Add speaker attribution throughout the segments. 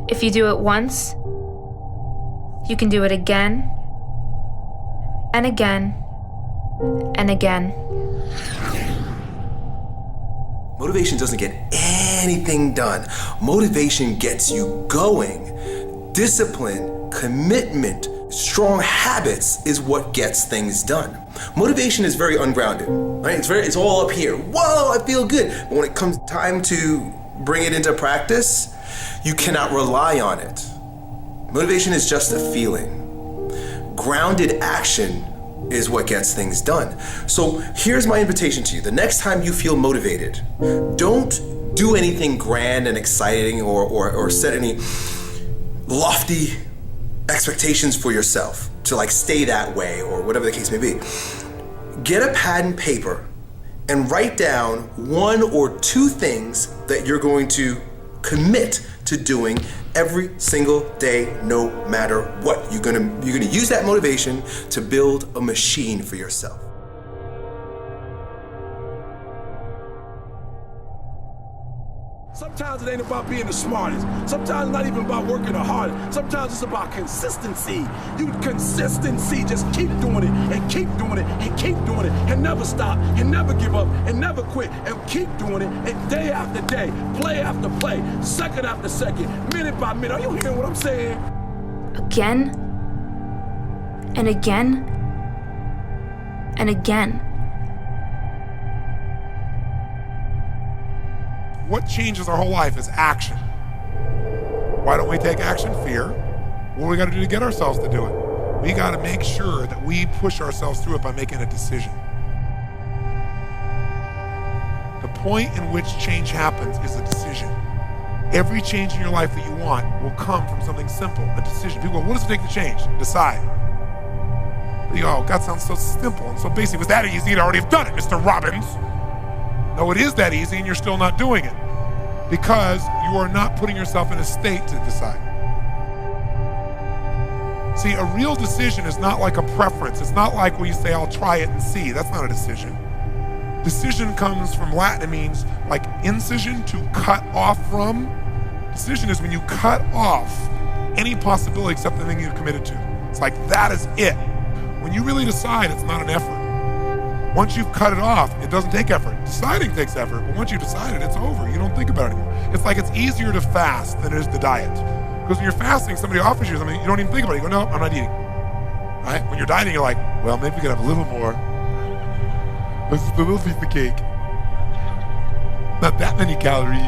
Speaker 1: If you do it once, you can do it again and again and again.
Speaker 2: Motivation doesn't get anything done. Motivation gets you going. Discipline, commitment, strong habits is what gets things done. Motivation is very ungrounded, right? It's all up here. Whoa, I feel good. But when it comes time to bring it into practice, you cannot rely on it. Motivation is just a feeling. Grounded action is what gets things done. So here's my invitation to you. The next time you feel motivated, don't do anything grand and exciting or set any lofty expectations for yourself to like stay that way or whatever the case may be. Get a pad and paper and write down 1 or 2 things that you're going to commit to doing every single day, no matter what. You're gonna use that motivation to build a machine for yourself.
Speaker 3: Sometimes it ain't about being the smartest. Sometimes it's not even about working the hardest. Sometimes it's about consistency. Consistency, just keep doing it and keep doing it and keep doing it and never stop and never give up and never quit and keep doing it and day after day, play after play, second after second, minute by minute. Are you hearing what I'm saying?
Speaker 1: Again and again and again.
Speaker 4: What changes our whole life is action. Why don't we take action? Fear. What do we got to do to get ourselves to do it? We got to make sure that we push ourselves through it by making a decision. The point in which change happens is a decision. Every change in your life that you want will come from something simple, a decision. People go, what does it take to change? Decide. You go, oh, God sounds so simple and so basic. If it was that easy, you'd already have done it, Mr. Robbins. No, it is that easy and you're still not doing it because you are not putting yourself in a state to decide. See, a real decision is not like a preference. It's not like when you say, I'll try it and see. That's not a decision. Decision comes from Latin. It means like incision, to cut off from. Decision is when you cut off any possibility except the thing you've committed to. It's like, that is it. When you really decide, it's not an effort. Once you've cut it off, it doesn't take effort. Deciding takes effort, but once you've decided, it's over. You don't think about it anymore. It's like it's easier to fast than it is to diet. Because when you're fasting, somebody offers you something, you don't even think about it. You go, no, I'm not eating. Right? When you're dieting, you're like, well, maybe we could have a little more. This is a little piece of cake. Not that many calories.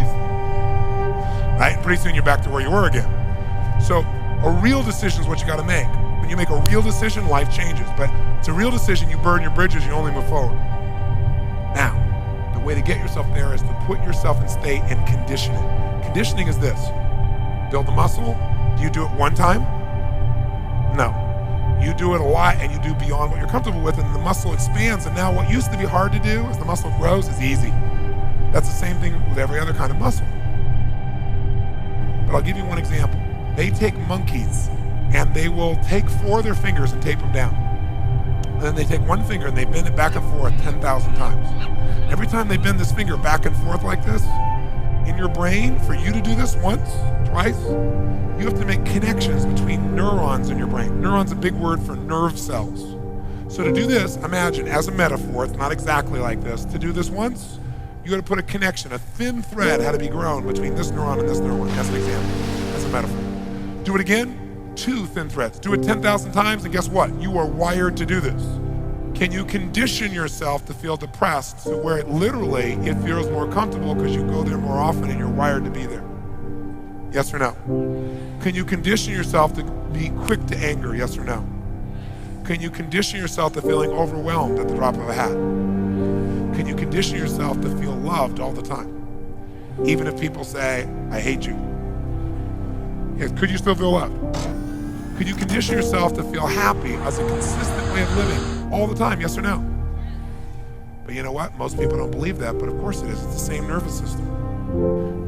Speaker 4: Right? And pretty soon you're back to where you were again. So a real decision is what you got to make. When you make a real decision, life changes. But it's a real decision, you burn your bridges, you only move forward. Now, the way to get yourself there is to put yourself in state and condition it. Conditioning is this. Build the muscle. Do you do it one time? No. You do it a lot and you do beyond what you're comfortable with, and the muscle expands, and now what used to be hard to do as the muscle grows is easy. That's the same thing with every other kind of muscle. But I'll give you one example. They take monkeys and they will take 4 of their fingers and tape them down. And then they take one finger and they bend it back and forth 10,000 times. Every time they bend this finger back and forth like this, in your brain, for you to do this once, twice, you have to make connections between neurons in your brain. Neuron's a big word for nerve cells. So to do this, imagine, as a metaphor, it's not exactly like this, to do this once, you gotta put a connection, a thin thread had to be grown between this neuron and this neuron, as an example, as a metaphor. Do it again, 2 thin threads. Do it 10,000 times, and guess what? You are wired to do this. Can you condition yourself to feel depressed to where it literally, it feels more comfortable because you go there more often and you're wired to be there? Yes or no? Can you condition yourself to be quick to anger? Yes or no? Can you condition yourself to feeling overwhelmed at the drop of a hat? Can you condition yourself to feel loved all the time? Even if people say, I hate you. Yes, could you still feel loved? Could you condition yourself to feel happy as a consistent way of living all the time? Yes or no? But you know what? Most people don't believe that, but of course it is. It's the same nervous system.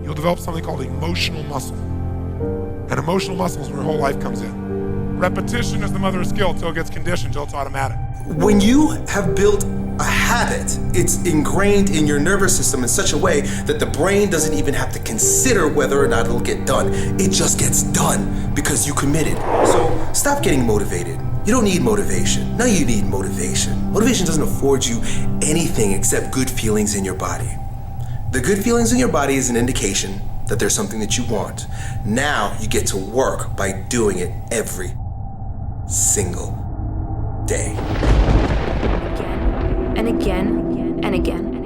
Speaker 4: You'll develop something called emotional muscle. And emotional muscle is where your whole life comes in. Repetition is the mother of skill until it gets conditioned, until it's automatic.
Speaker 2: When you have built a habit, it's ingrained in your nervous system in such a way that the brain doesn't even have to consider whether or not it'll get done. It just gets done because you committed. So stop getting motivated. You don't need motivation. Now you need motivation. Motivation doesn't afford you anything except good feelings in your body. The good feelings in your body is an indication that there's something that you want. Now you get to work by doing it every single day.
Speaker 1: Again and again and again.